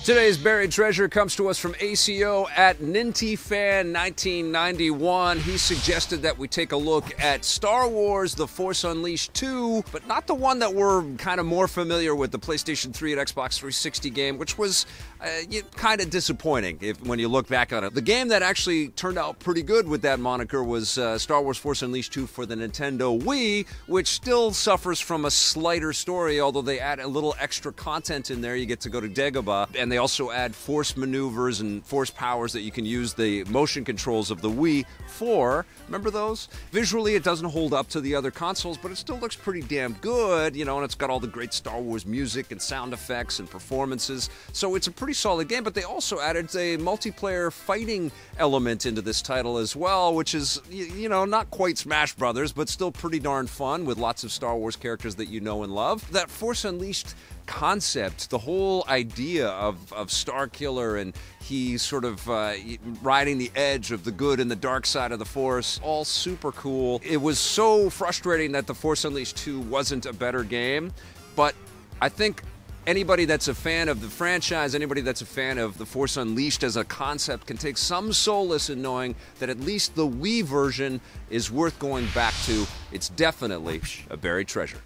Today's buried treasure comes to us from ACO at NintyFan1991. He suggested that we take a look at Star Wars The Force Unleashed 2, but not the one that we're kind of more familiar with, the PlayStation 3 and Xbox 360 game, which was kind of disappointing when you look back on it. The game that actually turned out pretty good with that moniker was Star Wars Force Unleashed 2 for the Nintendo Wii, which still suffers from a slighter story, although they add a little extra content in there. You get to go to Dagobah, and they also add force maneuvers and force powers that you can use the motion controls of the Wii for. Remember those? Visually, it doesn't hold up to the other consoles, but it still looks pretty damn good, you know, and it's got all the great Star Wars music and sound effects and performances. So it's a pretty solid game, but they also added a multiplayer fighting element into this title as well, which is, you know, not quite Smash Brothers, but still pretty darn fun with lots of Star Wars characters that you know and love. That Force Unleashed concept, the whole idea of Starkiller and he sort of riding the edge of the good and the dark side of the Force, all super cool. It was so frustrating that The Force Unleashed 2 wasn't a better game, but I think anybody that's a fan of the franchise, anybody that's a fan of The Force Unleashed as a concept can take some solace in knowing that at least the Wii version is worth going back to. It's definitely a buried treasure.